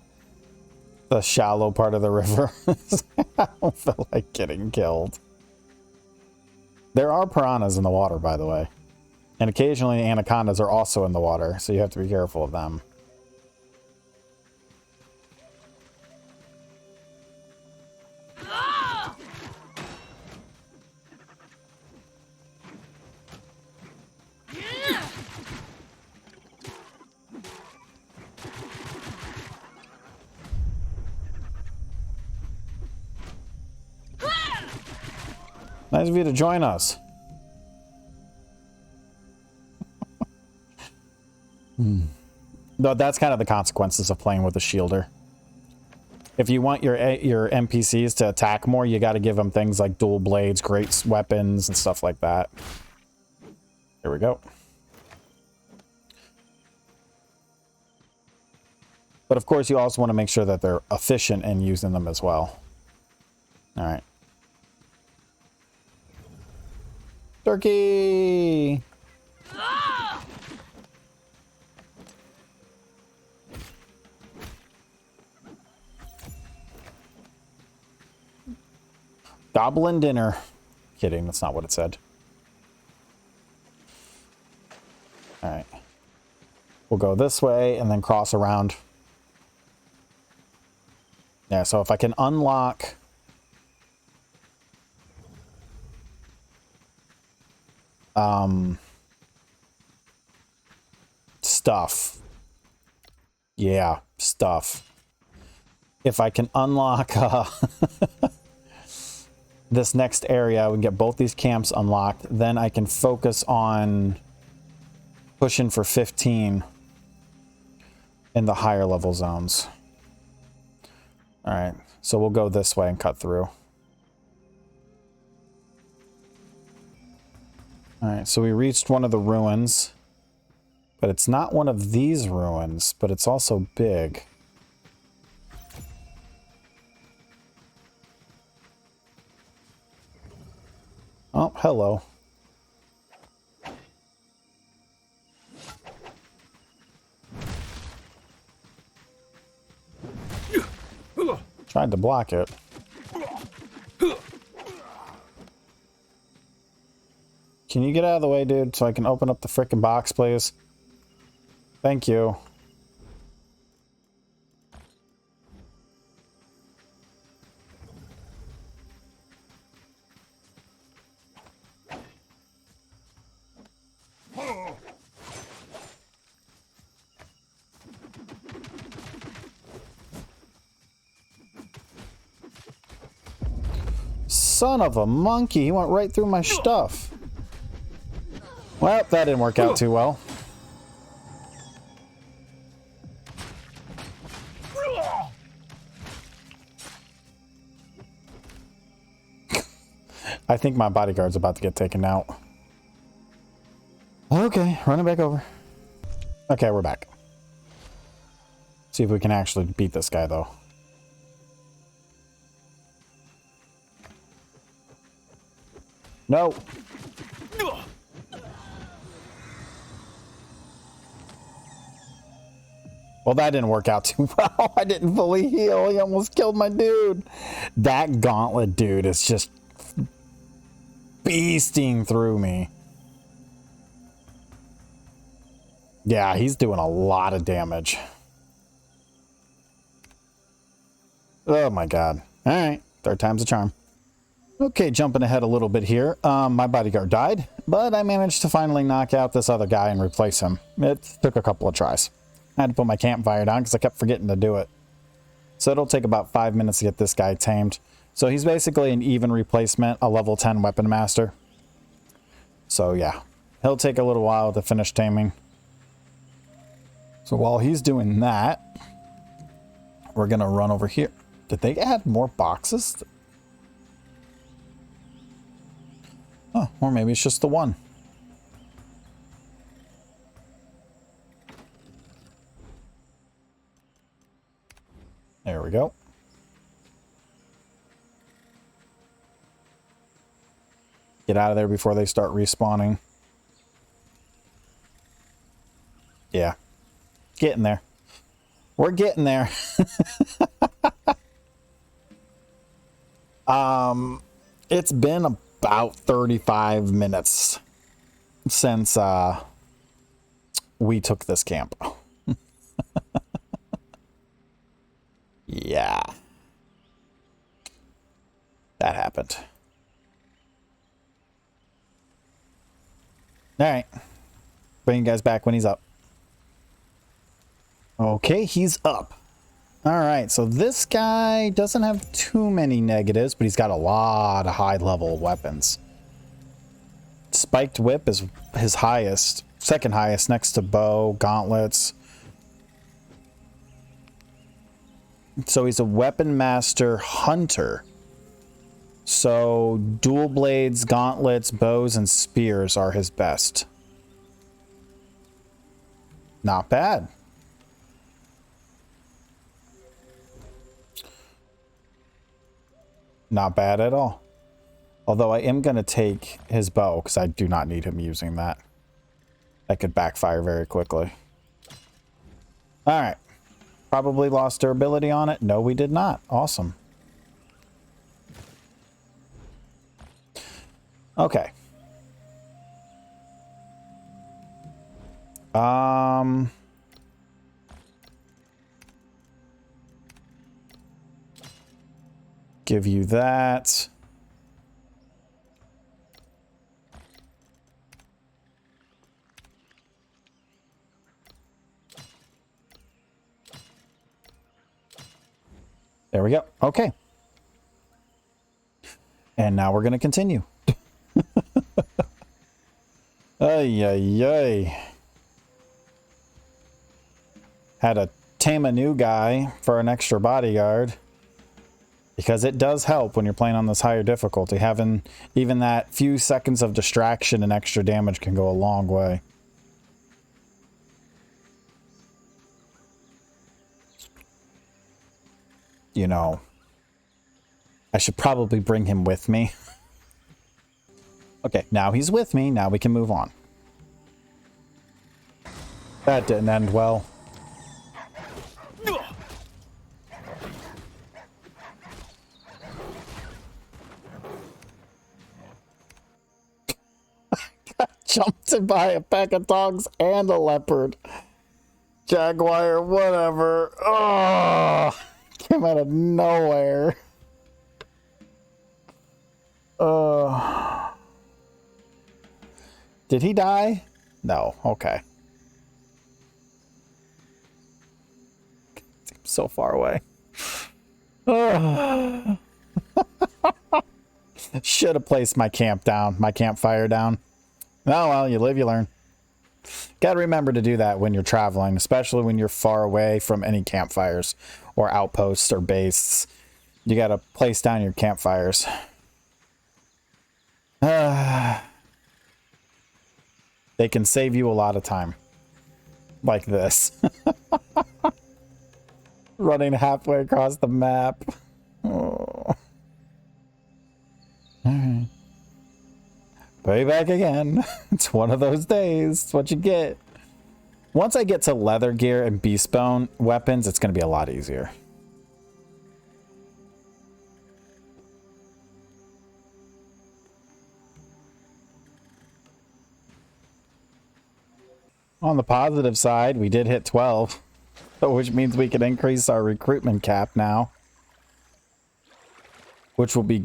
shallow part of the river. I don't feel like getting killed. There are piranhas in the water, by the way. And occasionally anacondas are also in the water, so you have to be careful of them. Nice of you to join us. No, that's kind of the consequences of playing with a shielder. If you want your NPCs to attack more, you got to give them things like dual blades, great weapons, and stuff like that. Here we go. But of course, you also want to make sure that they're efficient in using them as well. All right. Turkey! Goblin dinner. Kidding, that's not what it said. Alright. We'll go this way and then cross around. Yeah, so if I can unlock... stuff. Yeah, stuff. If I can unlock this next area, we can get both these camps unlocked, then I can focus on pushing for 15 in the higher level zones. Alright, so we'll go this way and cut through. Alright, so we reached one of the ruins. But it's not one of these ruins, but it's also big. Oh, hello. Tried to block it. Can you get out of the way, dude, so I can open up the frickin' box, please? Thank you. Son of a monkey, he went right through my stuff. Well, that didn't work out too well. I think my bodyguard's about to get taken out. Okay, running back over. Okay, we're back. See if we can actually beat this guy, though. No. Well, that didn't work out too well. I didn't fully heal. He almost killed my dude. That gauntlet dude is just beasting through me. Yeah, he's doing a lot of damage. Oh my god. All right, third time's a charm. Okay, jumping ahead a little bit here. My bodyguard died, but I managed to finally knock out this other guy and replace him. It took a couple of tries. I had to put my campfire down because I kept forgetting to do it. So it'll take about 5 minutes to get this guy tamed. So he's basically an even replacement, a level 10 weapon master. So yeah, he'll take a little while to finish taming. So while he's doing that, we're going to run over here. Did they add more boxes? Oh, or maybe it's just the one. There we go. Get out of there before they start respawning. Yeah. Getting there. We're getting there. It's been about 35 minutes since we took this camp. Yeah. That happened. All right. Bring you guys back when he's up. Okay, he's up. All right, so this guy doesn't have too many negatives, but he's got a lot of high-level weapons. Spiked whip is his highest, second highest, next to bow, gauntlets. So he's a weapon master hunter. So dual blades, gauntlets, bows, and spears are his best. Not bad. Not bad at all. Although I am going to take his bow because I do not need him using that. That could backfire very quickly. All right. Probably lost durability on it. No, we did not. Awesome. Okay. Give you that. There we go. Okay. And now we're going to continue. Ay, ay, ay. Had to tame a new guy for an extra bodyguard. Because it does help when you're playing on this higher difficulty. Having even that few seconds of distraction and extra damage can go a long way. You know, I should probably bring him with me. Okay, now he's with me. Now we can move on. That didn't end well. Jumped by a pack of dogs and a leopard. Jaguar, whatever. Oh, came out of nowhere. Did he die? No. Okay. Seems so far away. Should have placed my campfire down. Oh, well, you live, you learn. Got to remember to do that when you're traveling, especially when you're far away from any campfires or outposts or bases. You got to place down your campfires. They can save you a lot of time. Like this. Running halfway across the map. Oh. All right. Payback again. It's one of those days. It's what you get. Once I get to leather gear and beast bone weapons, it's going to be a lot easier. On the positive side, we did hit 12, which means we can increase our recruitment cap now, which will be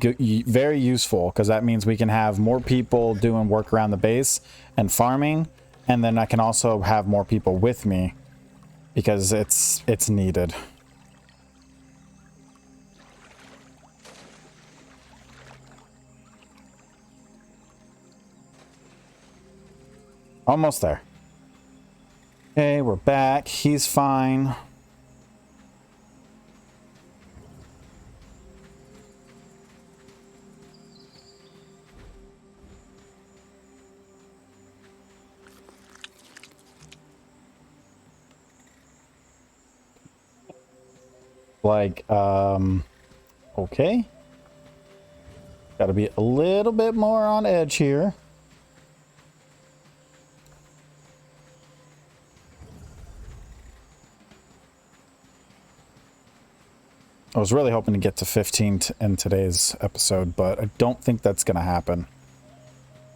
very useful because that means we can have more people doing work around the base and farming, and then I can also have more people with me because it's needed. Almost there. Okay, we're back. He's fine. Like, okay. Gotta be a little bit more on edge here. I was really hoping to get to 15 in today's episode, but I don't think that's going to happen.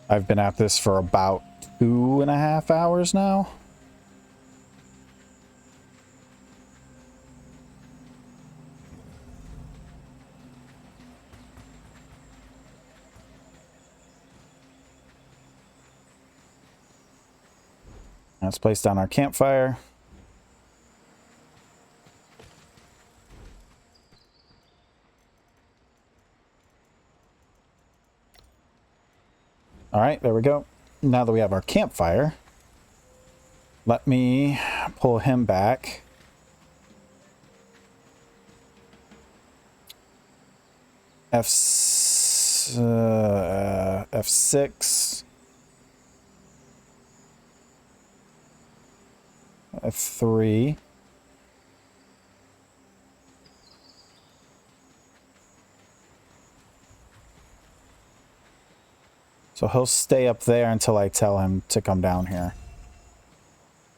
I've been at this for about 2.5 hours now. Let's place down our campfire. All right, there we go. Now that we have our campfire, let me pull him back. F6. F3. So he'll stay up there until I tell him to come down here.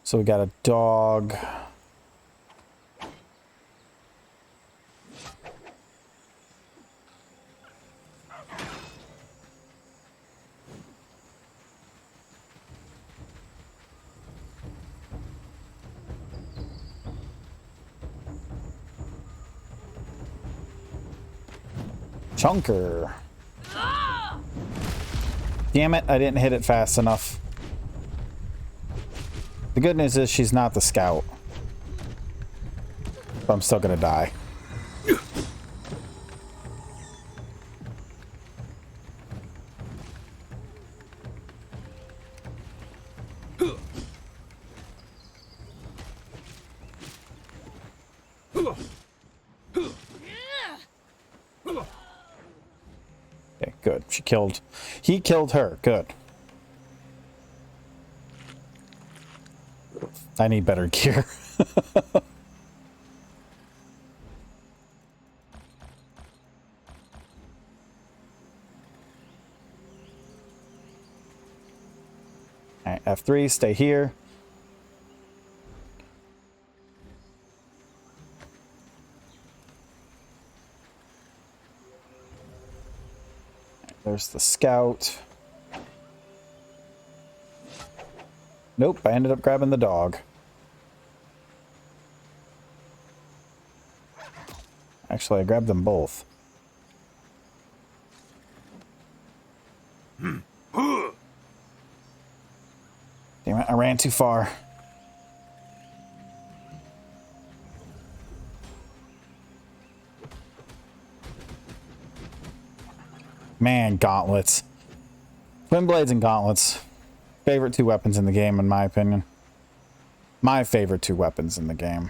So we got a dog. Chunker. Damn it, I didn't hit it fast enough. The good news is she's not the scout. But I'm still gonna die. Okay, good. He killed her. Good. I need better gear. Alright, F3, stay here. There's the scout. Nope, I ended up grabbing the dog. Actually, I grabbed them both. Damn it, I ran too far. Man, gauntlets. Twin blades and gauntlets. Favorite two weapons in the game, in my opinion. My favorite two weapons in the game.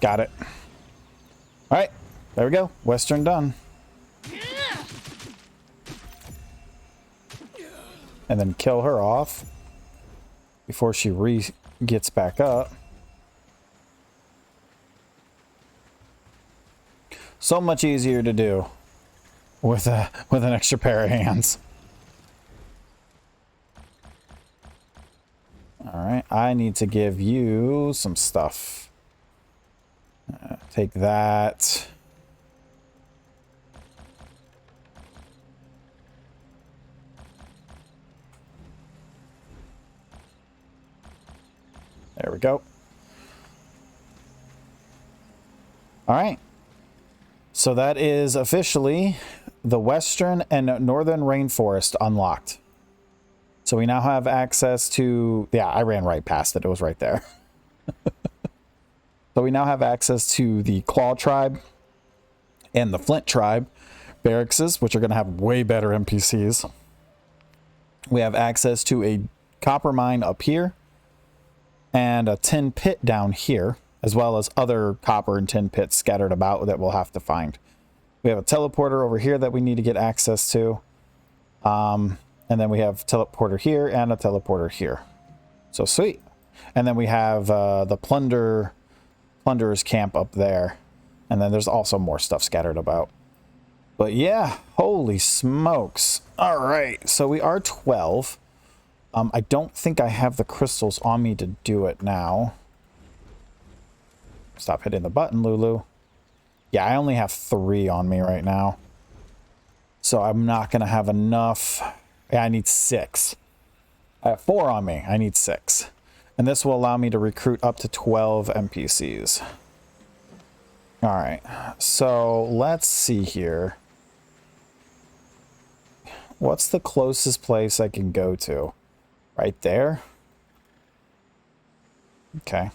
Got it. All right, there we go. Western done. And then kill her off before she gets back up. So much easier to do with an extra pair of hands. All right, I need to give you some stuff. Take that. There we go. All right. So that is officially the Western and Northern Rainforest unlocked. So we now have access to... Yeah, I ran right past it. It was right there. So we now have access to the Claw Tribe and the Flint Tribe barracks, which are going to have way better NPCs. We have access to a copper mine up here and a tin pit down here, as well as other copper and tin pits scattered about that we'll have to find. We have a teleporter over here that we need to get access to. And then we have a teleporter here and a teleporter here. So sweet. And then we have the plunderer's camp up there. And then there's also more stuff scattered about. But yeah, holy smokes. All right, so we are 12. I don't think I have the crystals on me to do it now. Stop hitting the button, Lulu. Yeah, I only have 3 on me right now. So I'm not going to have enough. Yeah, I need 6. I have 4 on me. I need 6. And this will allow me to recruit up to 12 NPCs. All right. So let's see here. What's the closest place I can go to? Right there? Okay.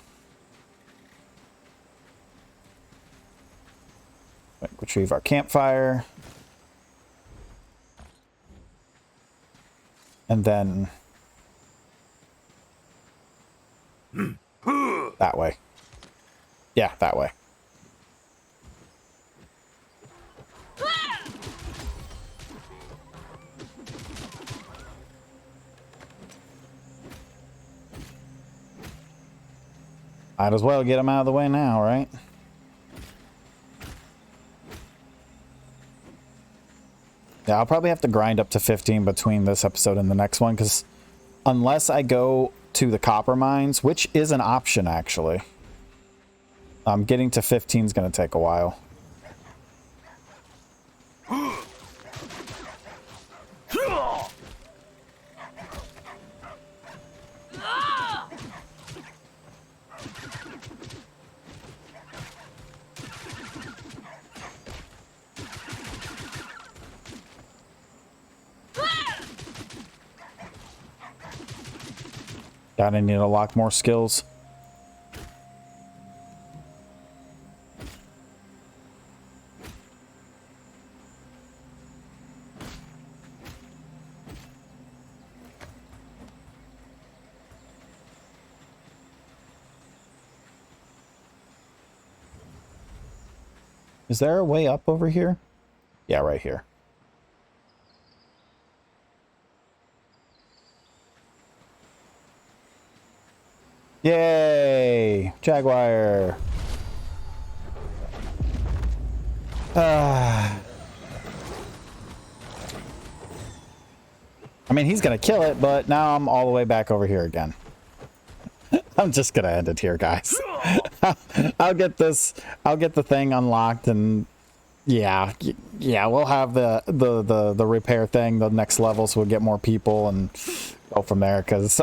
Retrieve our campfire. And then... that way. Yeah, that way. Might as well get them out of the way now, right? Yeah, I'll probably have to grind up to 15 between this episode and the next one, because unless I go to the copper mines, which is an option, actually, getting to 15 is going to take a while. God, I need to lock more skills. Is there a way up over here? Yeah, right here. Yay! Jaguar! I mean, he's gonna kill it, but now I'm all the way back over here again. I'm just gonna end it here, guys. I'll get the thing unlocked, and yeah, we'll have the repair thing, the next level, so we'll get more people and go from there, because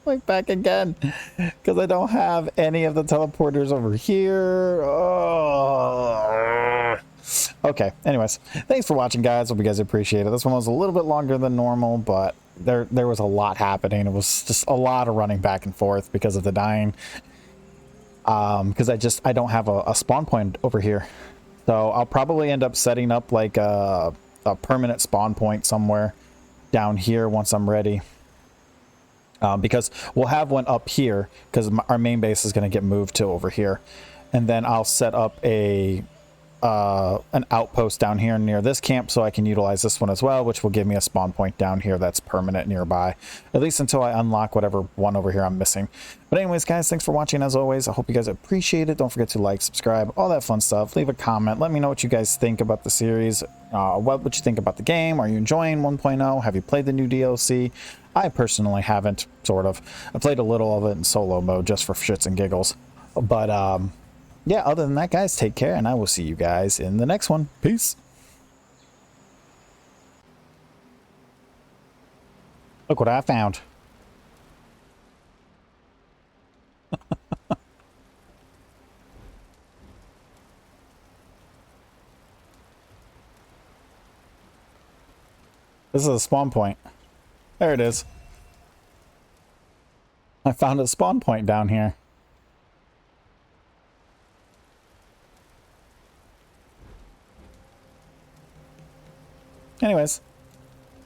like back again, because I don't have any of the teleporters over here. Oh. Okay, anyways, thanks for watching, guys. Hope you guys appreciate it. This one was a little bit longer than normal, but there was a lot happening. It was just a lot of running back and forth because of the dying. Because I don't have a spawn point over here, so I'll probably end up setting up like a permanent spawn point somewhere down here once I'm ready. Because we'll have one up here, because our main base is going to get moved to over here. And then I'll set up an outpost down here near this camp so I can utilize this one as well, which will give me a spawn point down here that's permanent nearby, at least until I unlock whatever one over here I'm missing. But anyways, guys, thanks for watching as always. I hope you guys appreciate it. Don't forget to like, subscribe, all that fun stuff. Leave a comment. Let me know what you guys think about the series. What you think about the game. Are you enjoying 1.0? Have you played the new DLC? I personally haven't, sort of. I played a little of it in solo mode just for shits and giggles. But yeah, other than that, guys, take care, and I will see you guys in the next one. Peace. Look what I found. This is a spawn point. There it is. I found a spawn point down here. Anyways.